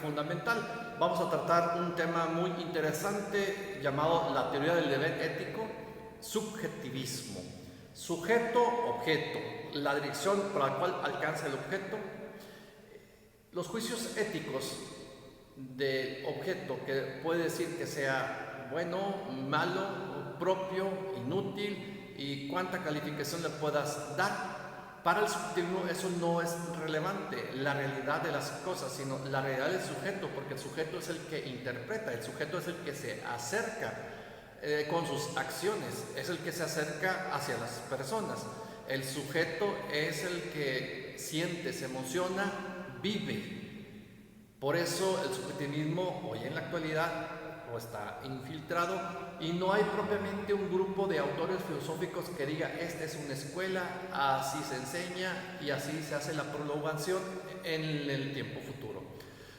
fundamental. Vamos a tratar un tema muy interesante llamado la teoría del deber ético, subjetivismo. Sujeto, objeto, la dirección por la cual alcanza el objeto. Los juicios éticos del objeto, que puede decir que sea bueno, malo, propio, inútil, y cuánta calificación le puedas dar. Para el subjetivismo eso no es relevante, la realidad de las cosas, sino la realidad del sujeto, porque el sujeto es el que interpreta, el sujeto es el que se acerca con sus acciones, es el que se acerca hacia las personas. El sujeto es el que siente, se emociona, vive. Por eso el subjetivismo hoy en la actualidad está infiltrado y no hay propiamente un grupo de autores filosóficos que diga esta es una escuela, así se enseña y así se hace la prolongación en el tiempo futuro,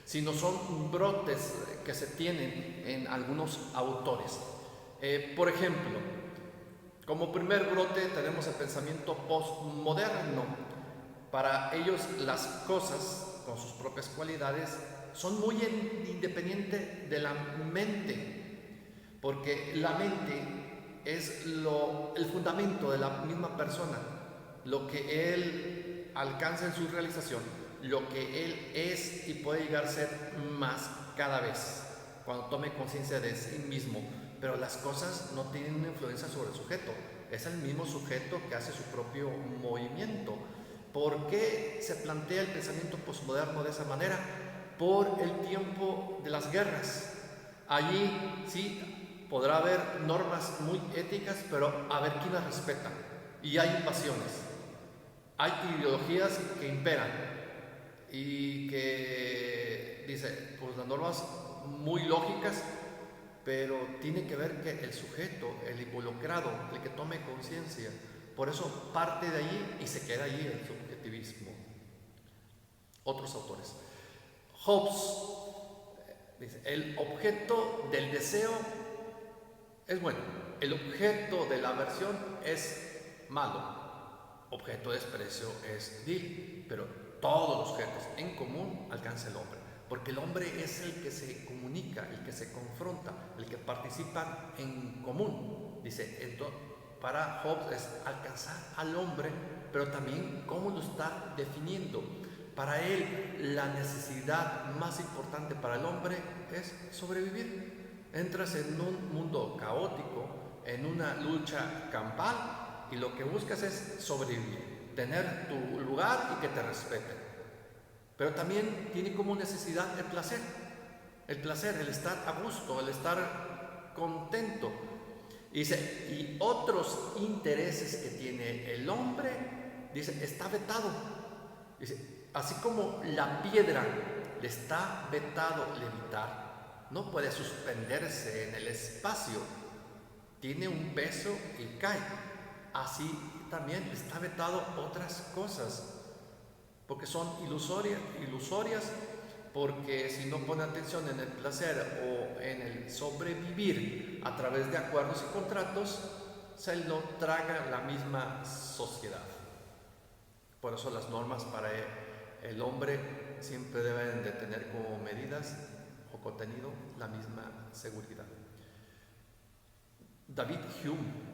sino son brotes que se tienen en algunos autores. Por ejemplo, como primer brote tenemos el pensamiento postmoderno. Para ellos las cosas con sus propias cualidades son muy independientes de la mente, porque la mente es el fundamento de la misma persona, lo que él alcanza en su realización, lo que él es y puede llegar a ser más cada vez cuando tome conciencia de sí mismo. Pero las cosas no tienen una influencia sobre el sujeto, es el mismo sujeto que hace su propio movimiento. ¿Por qué se plantea el pensamiento postmoderno de esa manera? Por el tiempo de las guerras. Allí sí podrá haber normas muy éticas, pero a ver quién las respeta. Y hay pasiones, hay ideologías que imperan y que dice, pues las normas muy lógicas, pero tiene que ver que el sujeto, el involucrado, el que tome conciencia, por eso parte de allí y se queda allí el subjetivismo. Otros autores. Hobbes dice, el objeto del deseo es bueno, el objeto de la aversión es malo, objeto de desprecio es vil, pero todos los objetos en común alcanza el hombre, porque el hombre es el que se comunica, el que se confronta, el que participa en común. Dice, entonces, para Hobbes es alcanzar al hombre, pero también cómo lo está definiendo. Para él, la necesidad más importante para el hombre es sobrevivir. Entras en un mundo caótico, en una lucha campal, y lo que buscas es sobrevivir, tener tu lugar y que te respeten. Pero también tiene como necesidad el placer, el estar a gusto, el estar contento. Dice, y otros intereses que tiene el hombre, dice, está vetado. Dice, así como la piedra le está vetado levitar, no puede suspenderse en el espacio, tiene un peso y cae. Así también está vetado otras cosas, porque son ilusorias, porque si no pone atención en el placer o en el sobrevivir a través de acuerdos y contratos, se lo traga la misma sociedad. Por eso las normas para el hombre siempre deben de tener como medidas o contenido la misma seguridad. David Hume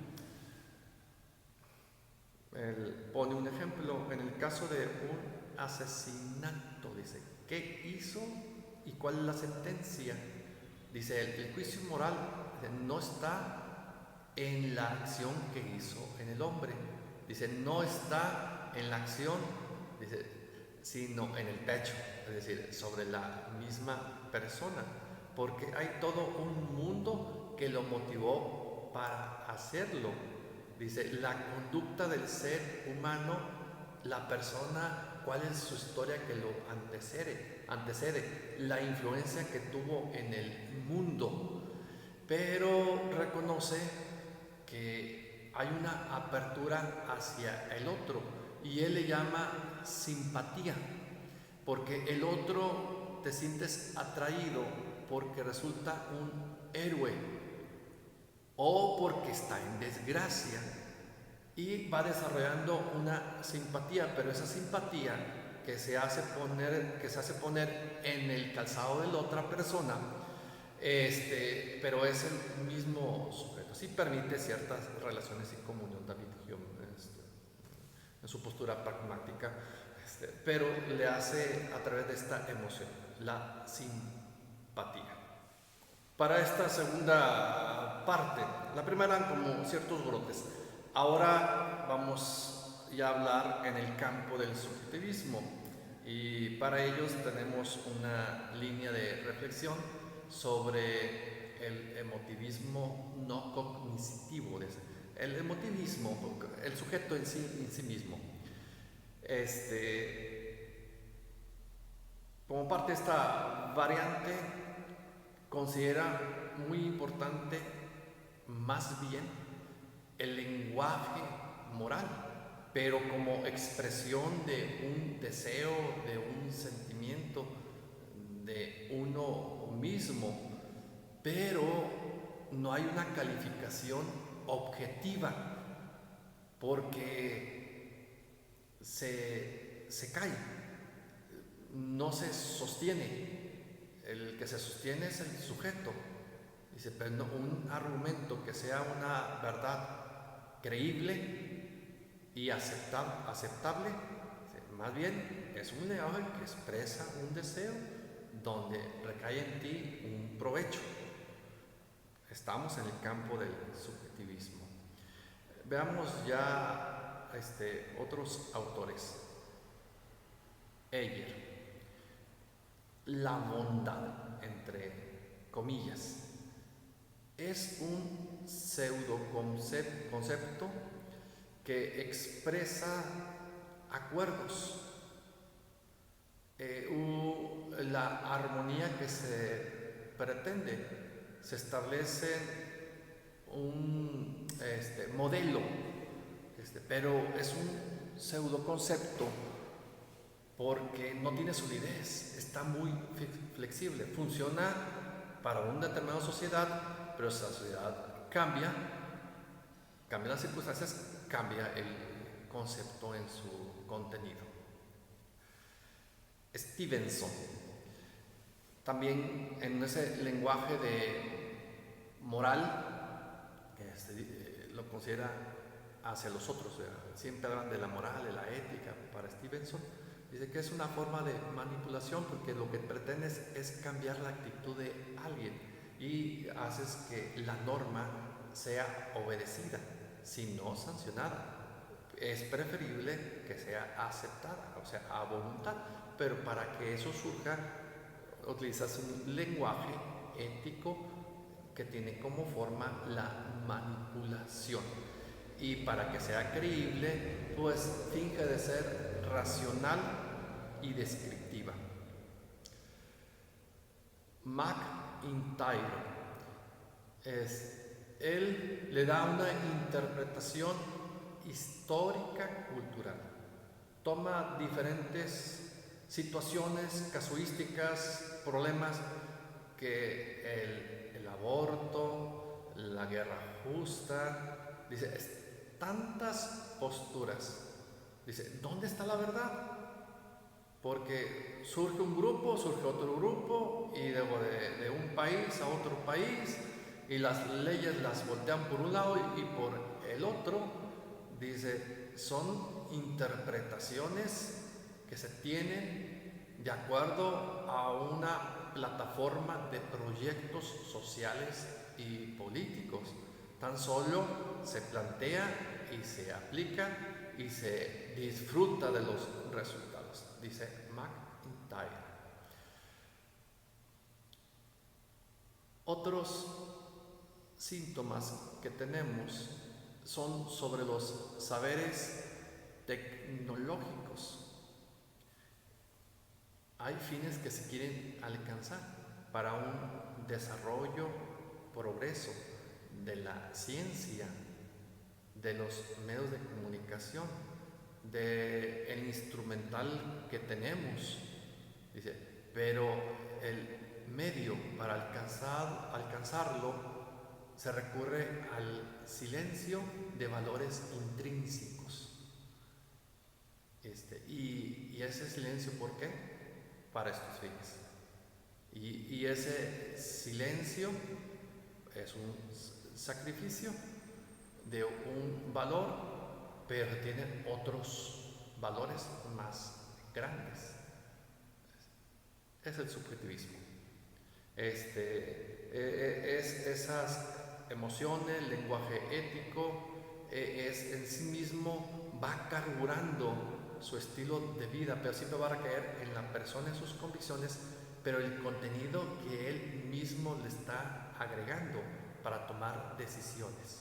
él pone un ejemplo en el caso de un asesinato. Dice, ¿qué hizo y cuál es la sentencia? Dice, el juicio moral no está en la acción que hizo en el hombre. Dice, no está en la acción, dice, sino en el pecho, es decir, sobre la misma persona, porque hay todo un mundo que lo motivó para hacerlo. Dice, la conducta del ser humano, la persona, cuál es su historia que lo antecede, la influencia que tuvo en el mundo, pero reconoce que hay una apertura hacia el otro y él le llama simpatía, porque el otro te sientes atraído porque resulta un héroe o porque está en desgracia y va desarrollando una simpatía, pero esa simpatía que se hace poner en el calzado de la otra persona, pero es el mismo sujeto. Sí permite ciertas relaciones y comunión, David Hume, en su postura pragmática, pero le hace a través de esta emoción, la simpatía. Para esta segunda parte, la primera eran como ciertos brotes. Ahora vamos ya a hablar en el campo del subjetivismo, y para ellos tenemos una línea de reflexión sobre el emotivismo no cognitivo. El emotivismo, el sujeto en sí mismo. Como parte de esta variante, considera muy importante más bien el lenguaje moral, pero como expresión de un deseo, de un sentimiento de uno mismo, pero no hay una calificación objetiva, porque se cae, no se sostiene. El que se sostiene es el sujeto. Dice, pero no, un argumento que sea una verdad creíble y aceptable, más bien es un lenguaje que expresa un deseo donde recae en ti un provecho. Estamos en el campo del subjetivismo. Veamos ya otros autores. Heger, la bondad, entre comillas, es un pseudo concepto que expresa acuerdos, la armonía que se pretende. Se establece un modelo, pero es un pseudo concepto porque no tiene solidez, está muy flexible, funciona para una determinada sociedad, pero esa sociedad cambia las circunstancias, cambia el concepto en su contenido. Stevenson, también en ese lenguaje de moral, que lo considera hacia los otros, siempre hablan de la moral, de la ética. Para Stevenson, dice que es una forma de manipulación porque lo que pretendes es cambiar la actitud de alguien y haces que la norma sea obedecida, sino sancionada. Es preferible que sea aceptada, o sea, a voluntad, pero para que eso surja, utilizas un lenguaje ético que tiene como forma la manipulación. Y para que sea creíble, pues finge de ser racional y descriptiva. MacIntyre, él le da una interpretación histórica cultural. Toma diferentes situaciones, casuísticas, problemas que el aborto, la guerra justa, dice, tantas posturas. Dice, ¿dónde está la verdad? Porque surge un grupo, surge otro grupo, y de un país a otro país, y las leyes las voltean por un lado y por el otro. Dice, son interpretaciones que se tienen de acuerdo a una plataforma de proyectos sociales y políticos. Tan solo se plantea y se aplica y se disfruta de los resultados, dice MacIntyre. Otros síntomas que tenemos son sobre los saberes tecnológicos. Hay fines que se quieren alcanzar para un desarrollo, progreso de la ciencia, de los medios de comunicación, del instrumental que tenemos. Dice, pero el medio para alcanzarlo se recurre al silencio de valores intrínsecos. Y ese silencio, ¿por qué? Para estos fines. Y ese silencio es un sacrificio de un valor, pero tiene otros valores más grandes. Es el subjetivismo. Es esas emociones, el lenguaje ético, es en sí mismo, va carburando su estilo de vida, pero siempre va a recaer en la persona, en sus convicciones, pero el contenido que él mismo le está agregando para tomar decisiones.